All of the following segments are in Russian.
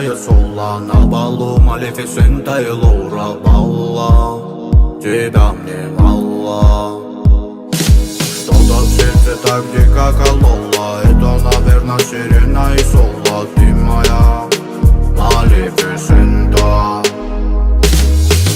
я соло на балу Малефисента и Лаура Балла. Тебя мне мало. Что-то в сердце так дико кололо. Это, наверное, сирена и соло. Ты моя Малефисента.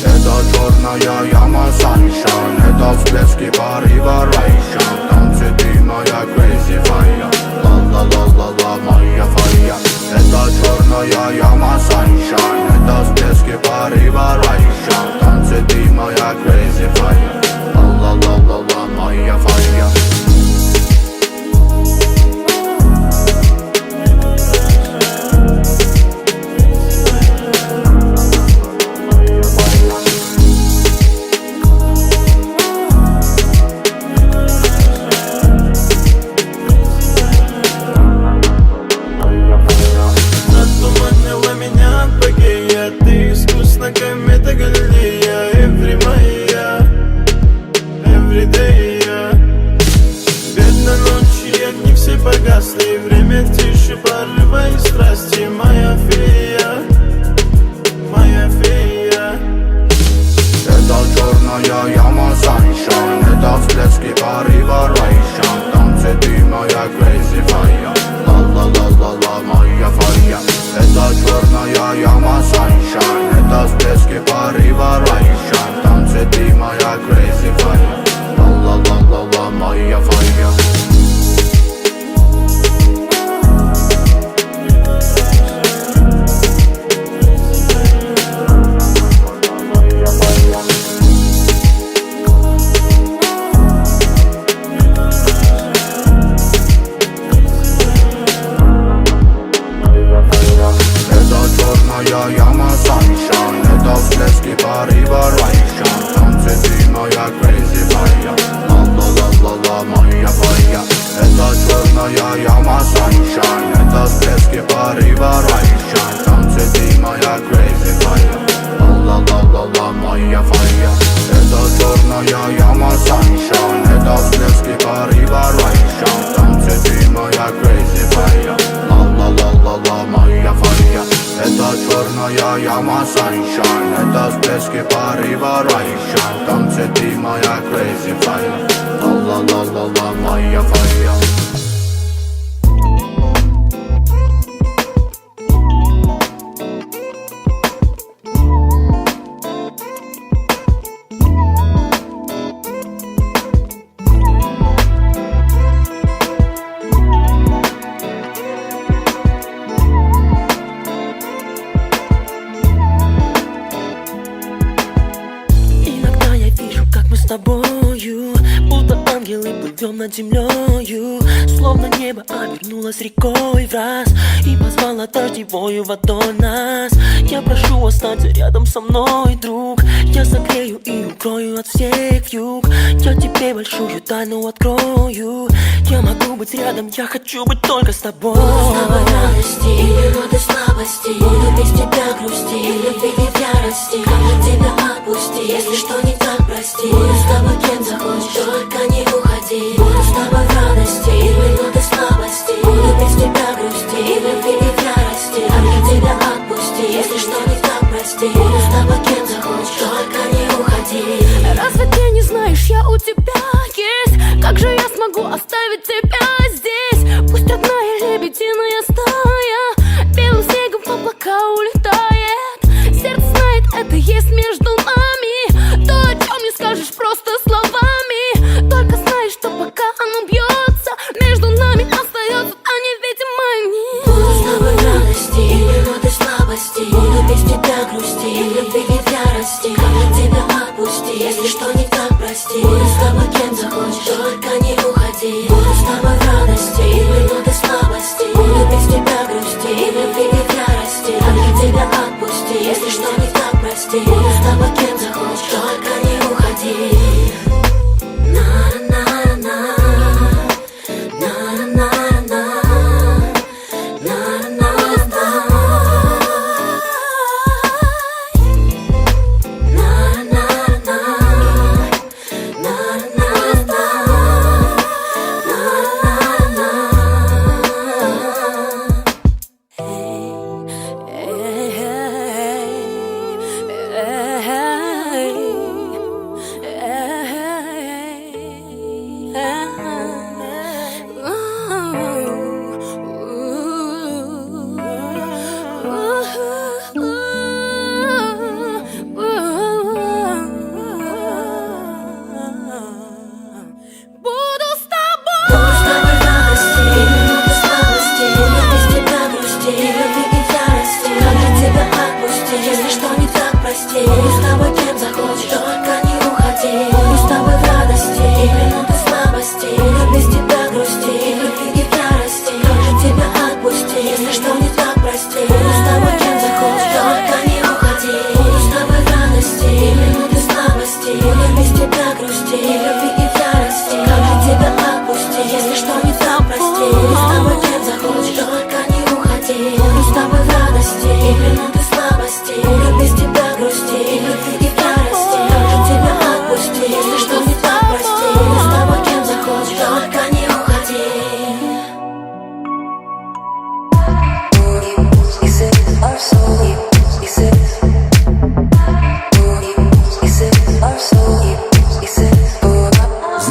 Это черная яма Sunshine. Это всплески порыва Райша. Танцы ты моя crazy fire. Ла-ла-ла-ла-ла, моя фая. Это черная яма Sunshine. Это всплески порыва Райша. Танцы ты моя crazy fire. Ла-ла-ла-ла-ла, моя фая. Погасли, время тише, порыва и страсти. Моя фея, моя фея. Это черная яма Sunshine. Это всплески порыва Райша. Танцы ты моя crazy fire. Ла-ла-ла-ла-ла, моя фая. Это черная яма Sunshine. Это всплески порыва Райша. Танцы ты моя crazy fire. Ла-ла-ла-ла-ла, моя фая. Черная яма Sunshine. Это всплески порыва Райша. Танцы ты моя crazy fire. Ла-ла-ла-ла-ла, моя фая. Это черная яма Sunshine. Это всплески порыва Райша. Танцы ты моя crazy fire. Ла-ла-ла-ла-ла, моя фая. Это черная яма Sunshine. Это всплески порыва Райша. Танцы ты моя crazy fire. Ла-ла-ла-ла-ла, моя фая. Это черная яма Sunshine. Это всплески порыва Райша. Танцы ты моя crazy fire. Ла-ла-ла-ла-ла, моя фая. С тобою, будто ангелы плывем над землею. Словно небо обернулось рекой в раз и позвало дождевою водой нас. Я прошу, останься рядом со мной, друг. Я согрею и укрою от всех вьюг. Я тебе большую тайну открою. Я могу быть рядом, я хочу быть только с тобой. Буду с тобой радости и минуты слабости. Буду без тебя грусти и любви не в ярости. Как же тебя отпусти, если что не так, прости. Буду с тобой кем захочешь, только не уходи. Буду с тобой в радости и минуты слабости. Буду без тебя грусти и любви не в ярости. Как же тебя отпусти, если что не так, прости. Буду с тобой кем захочешь, только не уходи. Разве ты не знаешь, я у тебя есть? Как же я смогу оставить тебя здесь? Пусть родная лебединая стая белым снегом в облака улетает. Сердце знает, это есть между нами. То, о чем не скажешь просто словами. Только знаешь, что пока оно бьется между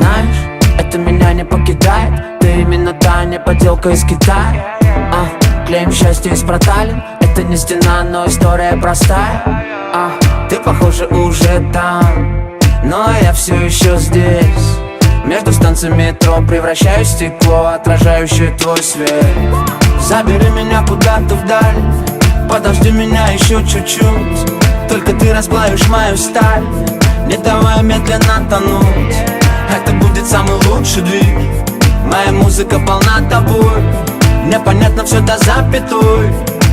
Знаешь, это меня не покидает. Ты именно та не подделка из Китая. Клеим счастье из проталин. Это не стена, но история простая. Ты, похоже, уже там, но я все еще здесь. Между станциями метро превращаюсь в стекло, отражающее твой свет. Забери меня куда-то вдаль, подожди меня еще чуть-чуть. Только ты расплавишь мою сталь, не давай медленно тонуть. Это будет самый лучший двиг. Моя музыка полна тобой, непонятно все до запятой.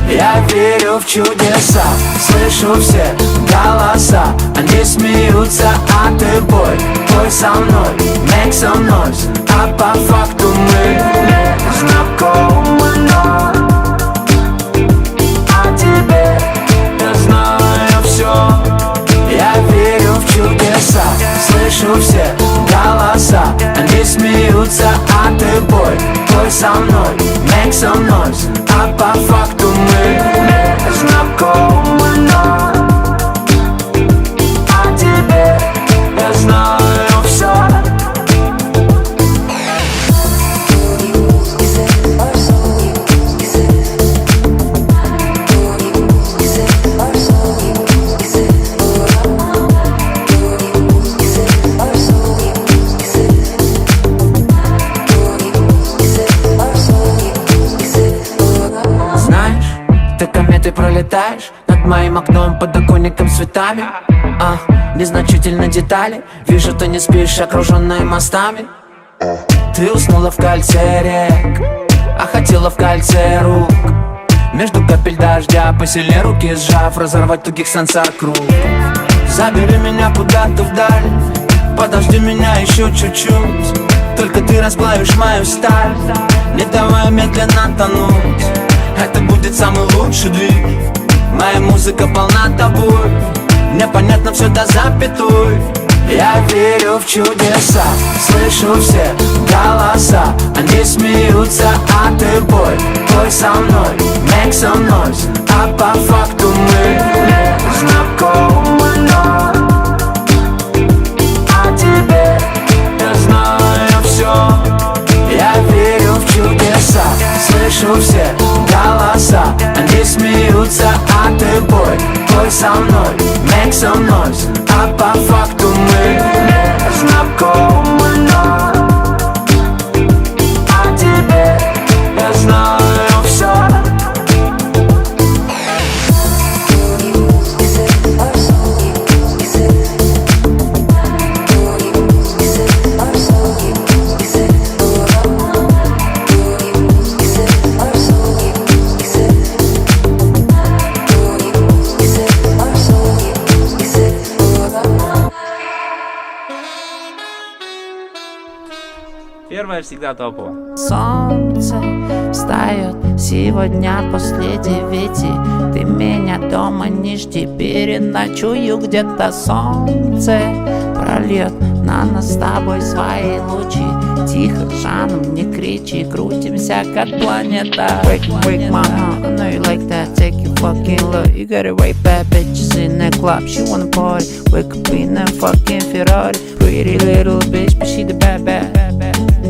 Я верю в чудеса, слышу все голоса. Они смеются, а ты бой, пой со мной, make some noise. А по факту мы знакомы, но о тебе я знаю все. Я верю в чудеса, слышу все голоса. Они смеются, а ты бой, пой со мной, make some noise. А по факту мы знакомы, но о тебе я знаю все. Ты пролетаешь над моим окном, подоконником с цветами. Незначительно детали. Вижу, ты не спишь, окруженная мостами. Ты уснула в кольце рек, а хотела в кольце рук. Между капель дождя посильнее руки сжав, разорвать тугих сансар круг. Забери меня куда-то вдаль, подожди меня еще чуть-чуть. Только ты расплавишь мою сталь, не давай медленно тонуть. Это будет самый лучший двиг. Моя музыка полна тобой, непонятно все до запятой. Я верю в чудеса, слышу все голоса. Они смеются, а ты бой, пой со мной, make some noise. А по факту мы знакомы, но о тебе я знаю все. Я верю в чудеса, слышу все голоса. Они смеются, а ты бой, пой со мной, make some noise. А по факту мы знакомы, но о тебе я знаю все. Первая всегда топовая. Солнце встает сегодня после 9. Ты меня дома не жди, переночую где-то. Солнце прольет на нас с тобой свои лучи. Тихо, жаном, не кричи, крутимся как планета. Break my heart, I know you like that. Take your fucking look, you got it right, bad bitches in the club. She wanna party, wake up in that fucking Ferrari. Pretty little bitch, but she the bad.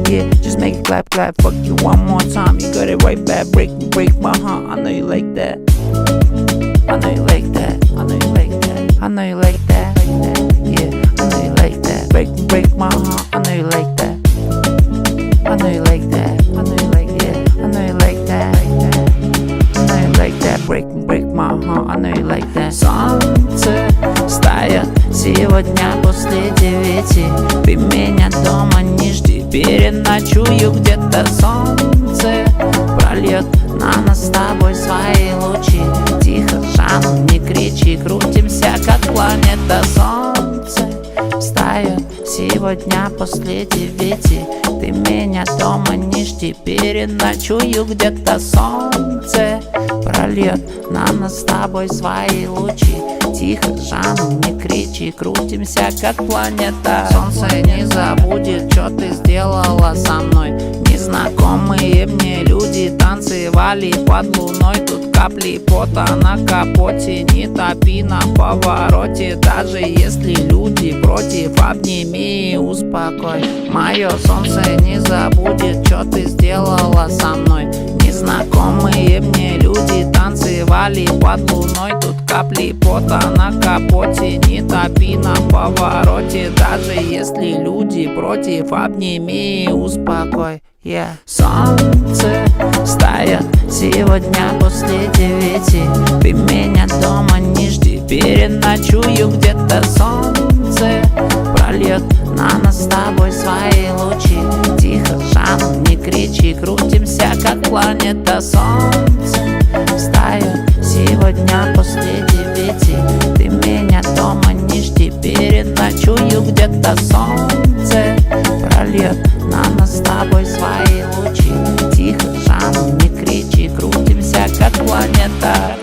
Yeah, just make it clap, clap. Fuck you one more time, you got it right back. Break my heart, I know you like that. I know you like that. I know you like that. I know you like that. Yeah, I know you like that. Break my heart, I know you like that. I know you like that. I know you like that. I know you like that. I know you like that. Break my heart, I know you like that. Солнце встает сегодня после 9. Ты меня дома не жди, переночую где-то. Солнце прольет на нас с тобой свои лучи. Тихо, жаном, не кричи, крутимся как планета. Солнце встает сегодня после 9. Ты меня дома не жди, переночую где-то. Солнце прольет на нас с тобой свои лучи. Тихо, жаном, не кричи, крутимся как планета. Солнце не забудет, что ты сделала со мной. Незнакомые мне люди, танцы танцевали под луной. Тут капли пота на капоте, не топи на повороте. Даже если люди против, обними и успокой. Мое солнце не забудет, что ты сделала со мной. Незнакомые мне люди танцевали под луной. Тут капли пота на капоте, не топи на повороте. Даже если люди против, обними и успокой. Солнце встает сегодня после 9. Ты меня дома не жди, переночую где-то. Солнце прольет на нас с тобой свои лучи. Тихо, Жанна, не кричи, крутимся как планета. Солнце встает сегодня после 9. Ты меня дома не жди, переночую где-то. Солнце прольет на нас с тобой свои лучи. Тихо, Жанна, не кричи, крутимся как планета.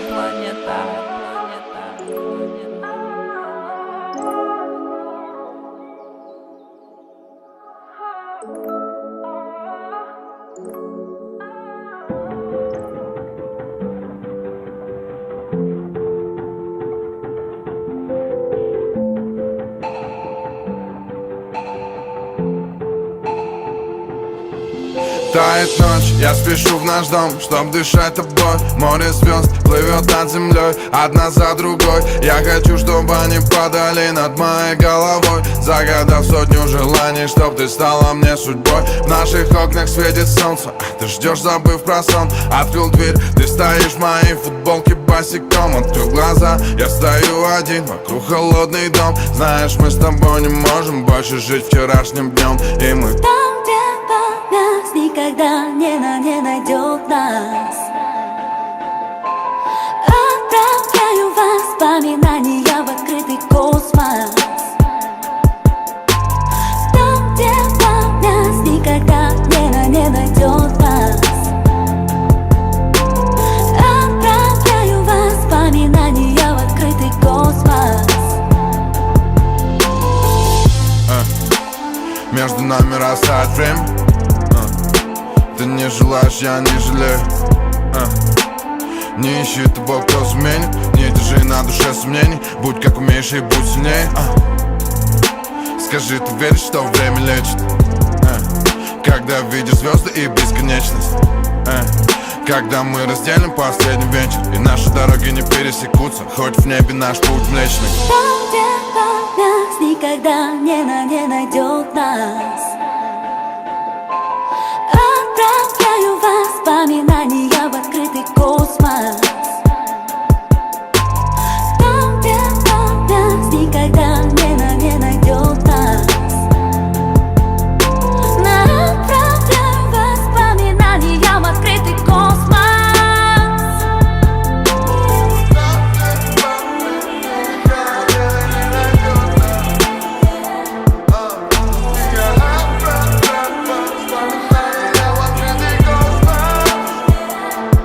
Тает ночь, я спешу в наш дом, чтоб дышать тобой. Море звезд плывет над землей, одна за другой. Я хочу, чтобы они падали над моей головой, загадав 100 желаний, чтоб ты стала мне судьбой. В наших окнах светит солнце, ты ждешь, забыв про сон. Открыл дверь, ты стоишь в моей футболке босиком. Открыл глаза, я стою один, вокруг холодный дом. Знаешь, мы с тобой не можем больше жить вчерашним днем. И мы там, где память никогда не найдет нас. Отправляю воспоминания в открытый космос. Там, где память никогда не найдет нас. Отправляю воспоминания в открытый космос. между нами растает время. Ты не желаешь, я не жалею. Не ищи того, кто заменит. Не держи на душе сомнений. Будь как умеешь и будь сильнее. Скажи, ты веришь, что время лечит? Когда видишь звезды и бесконечность. Когда мы разделим последний вечер, и наши дороги не пересекутся, хоть в небе наш путь млечный. Там, где память никогда не найдет нас.